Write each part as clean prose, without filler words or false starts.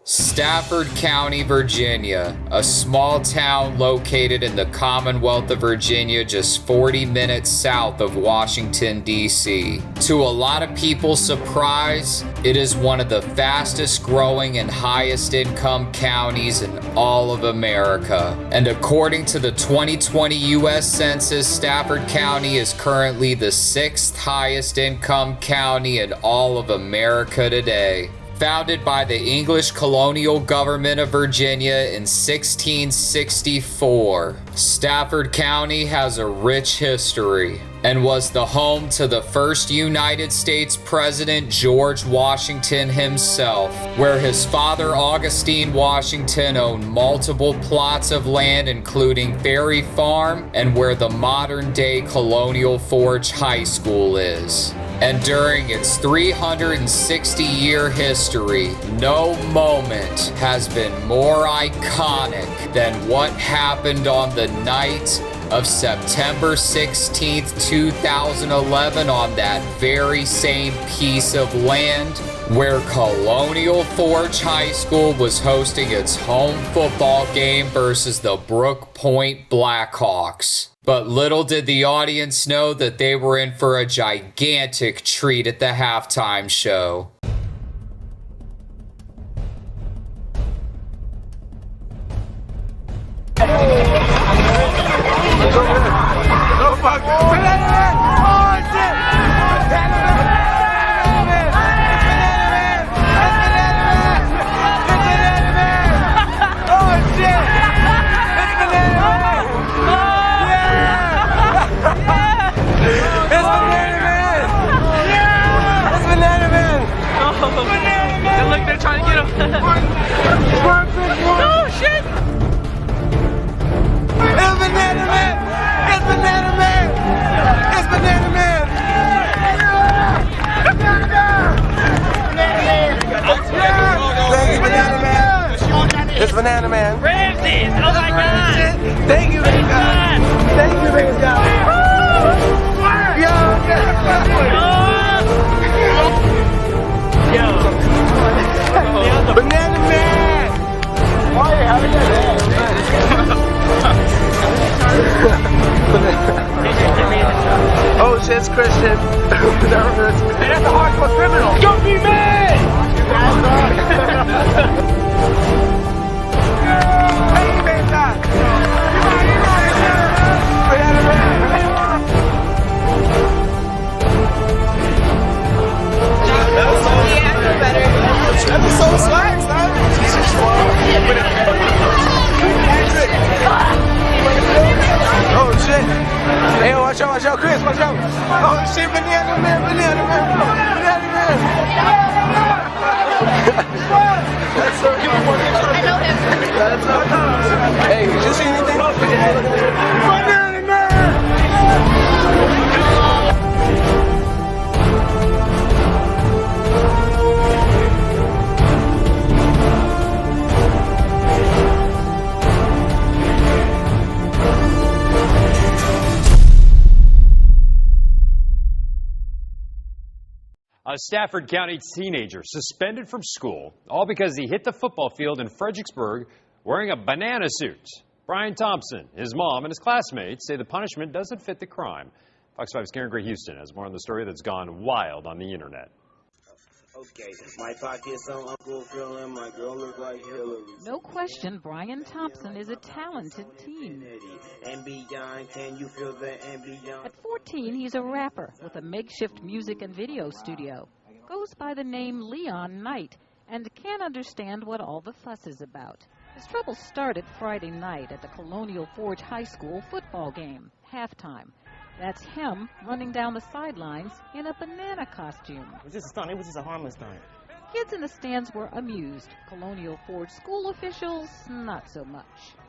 Stafford County, Virginia, a small town located in the Commonwealth of Virginia just 40 minutes south of Washington, D.C. To a lot of people's surprise, it is one of the fastest growing and highest income counties in all of America. And according to the 2020 U.S. Census, Stafford County is currently the 6th highest income county in all of America today. Founded by the English colonial government of Virginia in 1664, Stafford County has a rich history and was the home to the first United States President George Washington himself, where his father Augustine Washington owned multiple plots of land including Ferry Farm and where the modern-day Colonial Forge High School is. And during its 360-year history, no moment has been more iconic than what happened on the night of September 16th, 2011 on that very same piece of land where Colonial Forge High School was hosting its home football game versus the Brook Point Blackhawks. But little did the audience know that they were in for a gigantic treat at the halftime show. Look, they're trying to get him. Oh shit! It's Banana Man! It's Banana Man! It's Banana Man! Banana Man! It's Banana Man! Ramses! Oh my god! Thank you, big guy! Thank you, big guy! Yo! Banana Man! Why how did Oh shit, it's Christian. Hey, that's a hardcore criminal. Don't be mad! Hey, man, Banana Man! That'd be so swag, son. Oh shit. Hey, watch out, Chris, watch out. Oh shit, Banana Man. That's so cute. I know him. That's so cool. Hey, did you see anything? Banana Man! A Stafford County teenager suspended from school, all because he hit the football field in Fredericksburg wearing a banana suit. Brian Thompson, his mom, and his classmates say the punishment doesn't fit the crime. Fox 5's Karen Gray Houston has more on the story that's gone wild on the internet. Okay, my pockets on Uncle Phil and my girl look like Hillary. No question, Brian Thompson is a talented teen. And beyond, can you feel the and beyond? At 14, he's a rapper with a makeshift music and video studio. Goes by the name Leon Knight and can't understand what all the fuss is about. His trouble started Friday night at the Colonial Forge High School football game, halftime. That's him running down the sidelines in a banana costume. It was just a stunt. It was just a harmless stunt. Kids in the stands were amused. Colonial Forge school officials, not so much.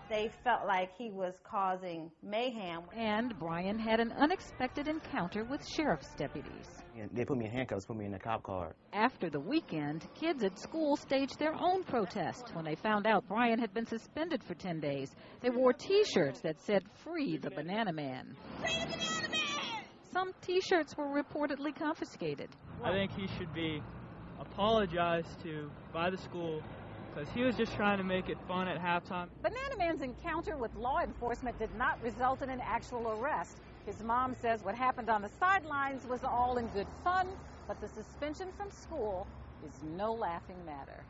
They felt like he was causing mayhem. And Brian had an unexpected encounter with sheriff's deputies. And they put me in handcuffs, put me in a cop car. After the weekend, kids at school staged their own protest when they found out Brian had been suspended for 10 days. They wore T-shirts that said, "Free the Banana Man." Free the Banana Man! Some T-shirts were reportedly confiscated. I think he should be apologized to by the school because he was just trying to make it fun at halftime. Banana Man's encounter with law enforcement did not result in an actual arrest. His mom says what happened on the sidelines was all in good fun, but the suspension from school is no laughing matter.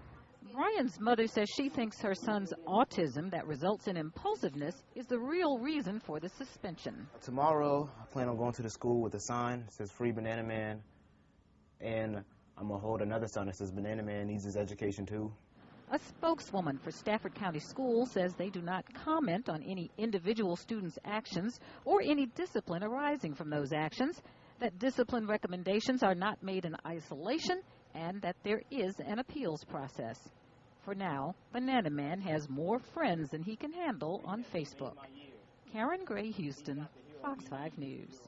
Brian's mother says she thinks her son's autism that results in impulsiveness is the real reason for the suspension. Tomorrow, I plan on going to the school with a sign that says Free Banana Man, and I'm going to hold another sign that says Banana Man needs his education too. A spokeswoman for Stafford County Schools says they do not comment on any individual student's actions or any discipline arising from those actions, that discipline recommendations are not made in isolation, and that there is an appeals process. For now, Banana Man has more friends than he can handle on Facebook. Karen Gray, Houston, Fox 5 News.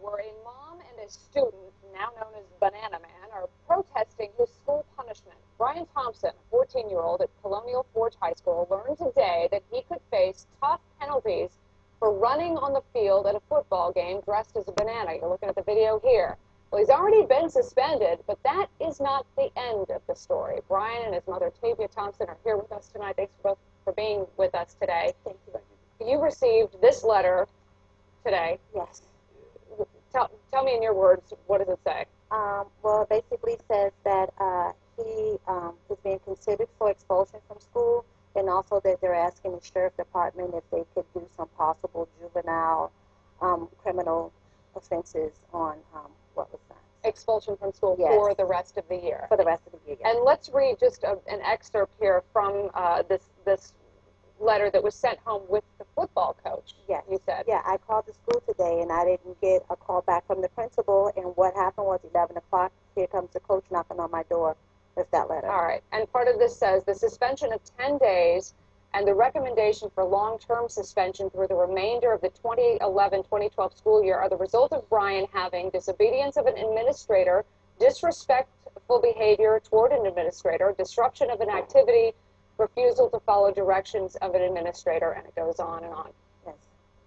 Where a mom and a student, now known as Banana Man, are protesting his school punishment. Brian Thompson, a 14-year-old at Colonial Forge High School, learned today that he could face tough penalties for running on the field at a football game dressed as a banana. You're looking at the video here. Well, he's already been suspended, but that is not the end of the story. Brian and his mother, Tavia Thompson, are here with us tonight. Thanks both for being with us today. Thank you. You received this letter today. Yes. Tell me in your words, what does it say? Well, it basically says that he is being considered for expulsion from school, and also that they're asking the sheriff department if they could do some possible juvenile criminal offenses on what was that? Expulsion from school. Yes. For the rest of the year. For the rest of the year, yes. And let's read just an excerpt here from this letter that was sent home with the football coach. Yes. You said. Yeah, I called the school today, and I didn't get a call back from the principal, and what happened was 11 o'clock, here comes the coach knocking on my door with that letter. All right. And part of this says the suspension of 10 days and the recommendation for long-term suspension through the remainder of the 2011-2012 school year are the result of Brian having disobedience of an administrator, disrespectful behavior toward an administrator, disruption of an activity, refusal to follow directions of an administrator, and it goes on and on. Yes.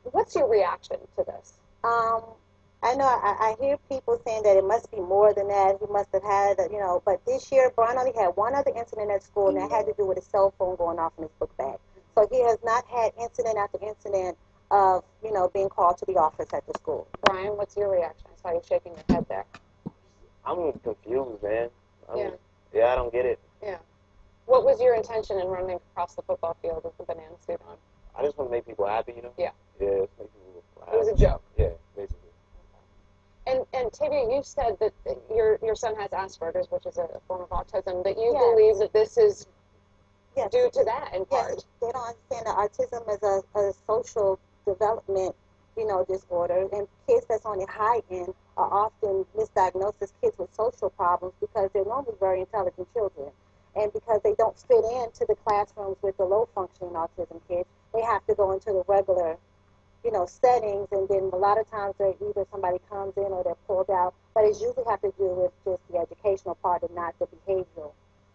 What's your reaction to this? I know I hear people saying that it must be more than that. He must have had, but this year Brian only had one other incident at school, and that had to do with his cell phone going off in his book bag. So he has not had incident after incident of, being called to the office at the school. Brian, what's your reaction? I saw you shaking your head there. I'm confused, man. Yeah, I don't get it. Yeah. What was your intention in running across the football field with the banana suit on? I just want to make people happy, Yeah. Yeah, just make people happy. It was a joke. Yeah, basically. And Tavia, you said that your son has Asperger's, which is a form of autism, that you Yes. believe that this is Yes. due to that in part. Yes, they don't understand that autism is a social development, disorder, and kids that's on the high end are often misdiagnosed as kids with social problems because they're normally very intelligent children. And because they don't fit into the classrooms with the low-functioning autism kids, they have to go into the regular, settings, and then a lot of times they're either somebody comes in or they're pulled out, but it usually have to do with just the educational part and not the behavioral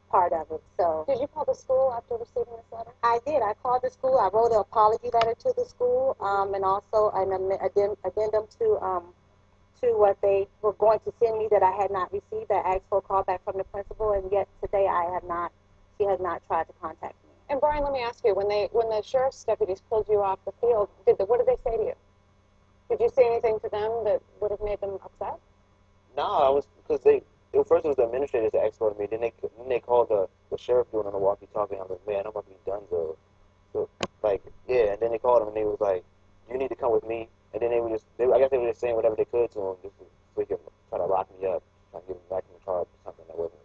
part of it. So, did you call the school after receiving this letter? I did. I called the school. I wrote an apology letter to the school, and also an addendum to what they were going to send me that I had not received. I asked for a call back from the principal, and yet today she has not tried to contact me. And Brian, let me ask you, when the sheriff's deputies pulled you off the field, what did they say to you? Did you say anything to them that would have made them upset? No, because first it was the administrators that escorted me, then they called the sheriff doing on the walkie-talkie, and I was like, man, I'm about to be done, so and then they called him, and they was like, you need to come with me, and then I guess they were just saying whatever they could to him, just so he could try to lock me up, try to give me back in the charge or something that wasn't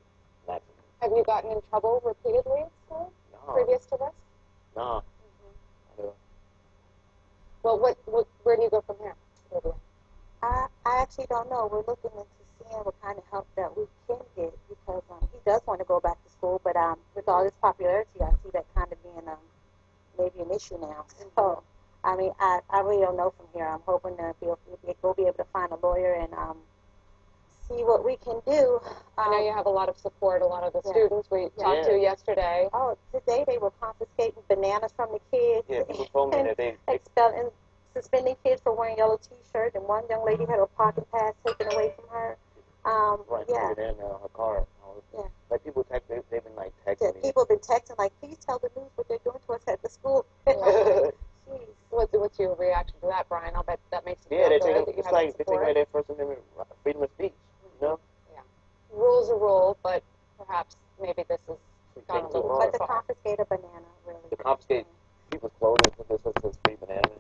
an accident. Have you gotten in trouble repeatedly at school? No. Previous to this? No. Mm-hmm. Well, where do you go from here? I actually don't know. We're looking into seeing what kind of help that we can get because he does want to go back to school, but with all this popularity, I see that kind of being maybe an issue now. So, I mean, I really don't know from here. I'm hoping that we'll be able to find a lawyer and see what we can do. I know you have a lot of support, a lot of the students we talked to yesterday. Oh, today they were confiscating bananas from the kids. Yeah, people told me that they suspending kids for wearing yellow T-shirts, and one young lady had her parking pass taken away from her. Right, in her car. know. Yeah. Like people text, they've been like texting me. People have been texting like, please tell the news what they're doing to us at the school. Jeez. What's your reaction to that, Brian? I'll bet that makes you feel good that you it's have like they take support. away their First Amendment freedom of speech. You know. Yeah. Rule's a rule, but perhaps maybe this is gone a little But too the far. confiscate a banana, really. To confiscate people's clothing because this says free banana.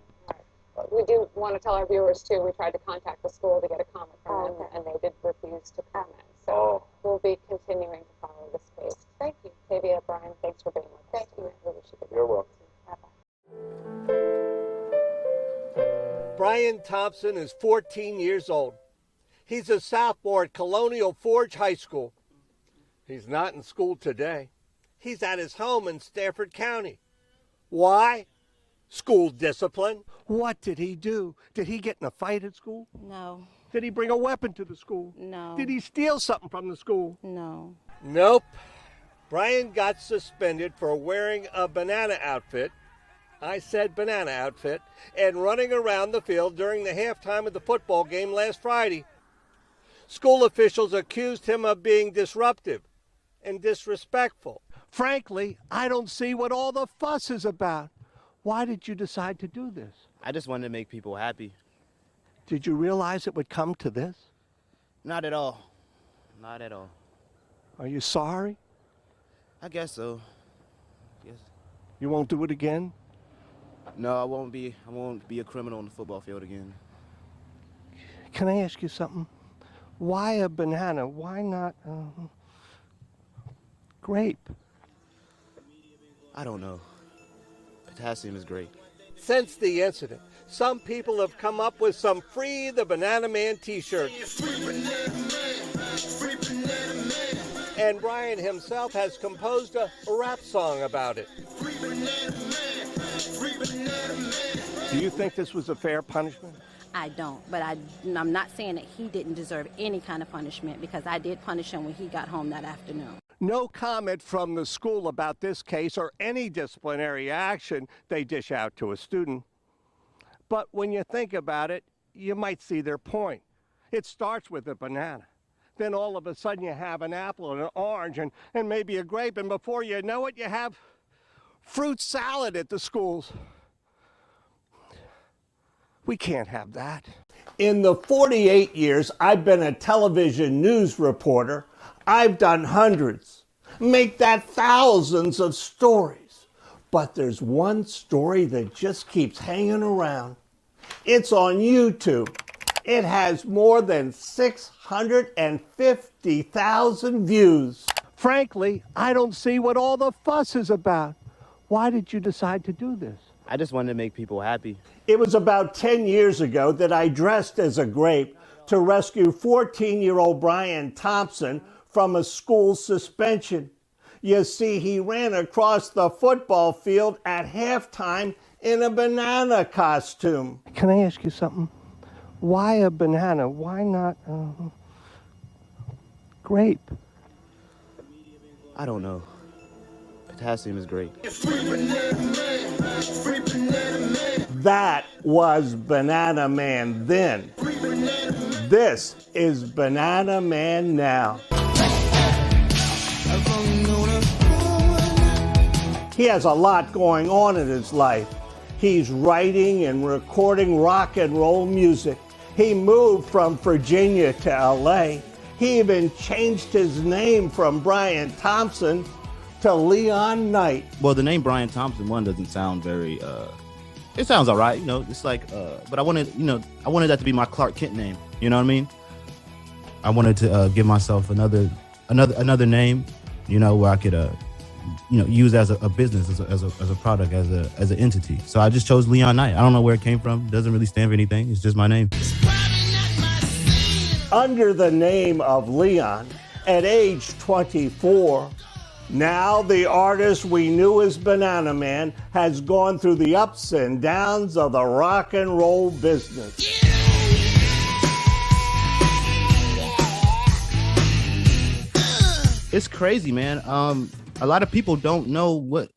We do want to tell our viewers, too, we tried to contact the school to get a comment from them, and they did refuse to comment. So we'll be continuing to follow this case. Thank you. Tavia, Brian, thanks for being with us. Thank you. We wish you good You're luck. welcome. Brian Thompson is 14 years old. He's a sophomore at Colonial Forge High School. He's not in school today. He's at his home in Stafford County. Why? School discipline. What did he do? Did he get in a fight at school? No. Did he bring a weapon to the school? No. Did he steal something from the school? No. Nope. Brian got suspended for wearing a banana outfit. I said banana outfit, and running around the field during the halftime of the football game last Friday. School officials accused him of being disruptive and disrespectful. Frankly, I don't see what all the fuss is about. Why did you decide to do this? I just wanted to make people happy. Did you realize it would come to this? Not at all. Not at all. Are you sorry? I guess so. Yes. You won't do it again? No, I won't be a criminal on the football field again. Can I ask you something? Why a banana? Why not grape? I don't know. Potassium is great. Since the incident, some people have come up with some Free the Banana Man t-shirts. And Brian himself has composed a rap song about it. Do you think this was a fair punishment? I don't, but I'm not saying that he didn't deserve any kind of punishment because I did punish him when he got home that afternoon. No comment from the school about this case or any disciplinary action they dish out to a student. But when you think about it, you might see their point. It starts with a banana. Then all of a sudden you have an apple and an orange and maybe a grape, and before you know it, you have fruit salad at the schools. We can't have that. In the 48 years I've been a television news reporter, I've done hundreds, make that thousands of stories. But there's one story that just keeps hanging around. It's on YouTube. It has more than 650,000 views. Frankly, I don't see what all the fuss is about. Why did you decide to do this? I just wanted to make people happy. It was about 10 years ago that I dressed as a grape to rescue 14-year-old Brian Thompson from a school suspension. You see, he ran across the football field at halftime in a banana costume. Can I ask you something? Why a banana? Why not grape? I don't know. Potassium is great. That was Banana Man then. This is Banana Man now. He has a lot going on in his life. He's writing and recording rock and roll music. He moved from Virginia to LA. He even changed his name from Brian Thompson to Leon Knight. Well, the name Brian Thompson, one, doesn't sound very, it sounds all right, you know, it's like, but I wanted that to be my Clark Kent name, you know what I mean? I wanted to give myself another name, you know, where I could, use as a business, as a product, as an entity. So I just chose Leon Knight. I don't know where it came from. It doesn't really stand for anything. It's just my name. Under the name of Leon, at age 24, now the artist we knew as Banana Man has gone through the ups and downs of the rock and roll business. It's crazy, man. A lot of people don't know what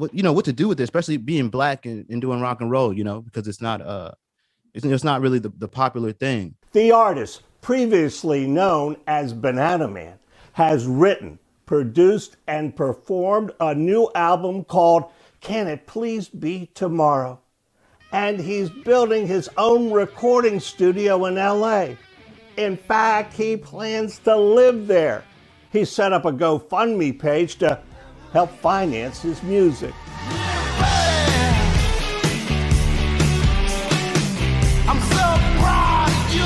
to do with it, especially being black and doing rock and roll, you know, because it's not really the popular thing. The artist, previously known as Banana Man, has written, produced, and performed a new album called Can It Please Be Tomorrow? And he's building his own recording studio in LA. In fact, he plans to live there. He set up a GoFundMe page to help finance his music. I'm so proud of you.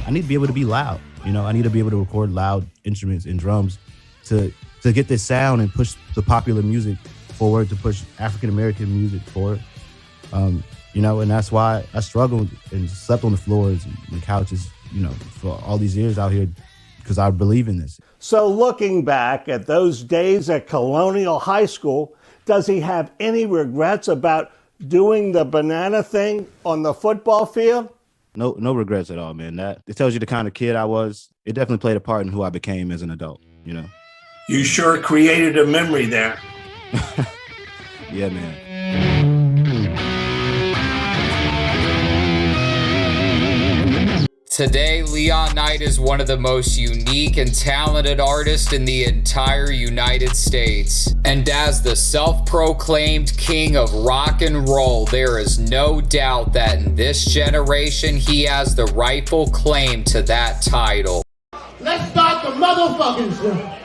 I need to be able to be loud. You know, I need to be able to record loud instruments and drums to get this sound and push the popular music forward, to push African-American music forward. You know, and that's why I struggled and slept on the floors and couches, you know, for all these years out here, because I believe in this. So looking back at those days at Colonial High School, does he have any regrets about doing the banana thing on the football field? No regrets at all, man. That it tells you the kind of kid I was. It definitely played a part in who I became as an adult, you know. You sure created a memory there. Yeah, man. Today, Leon Knight is one of the most unique and talented artists in the entire United States. And as the self-proclaimed king of rock and roll, there is no doubt that in this generation, he has the rightful claim to that title. Let's start the motherfucking show.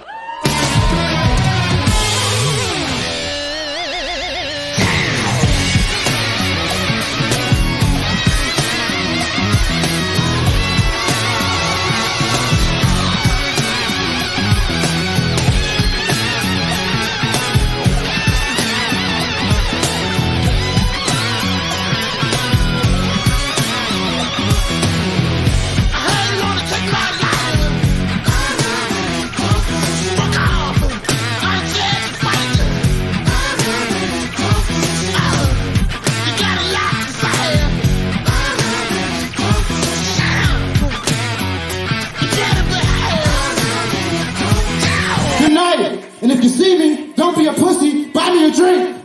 And if you see me, don't be a pussy, buy me a drink.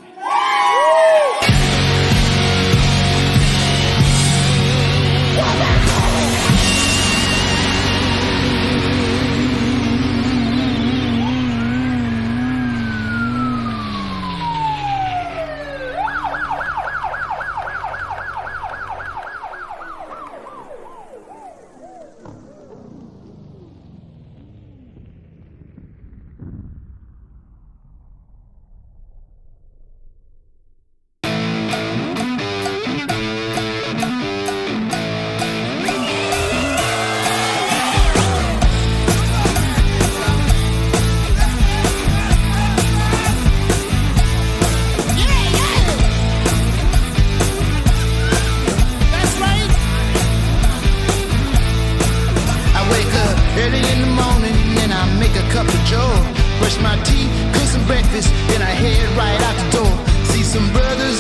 Brush my teeth, cook some breakfast, then I head right out the door. See some brothers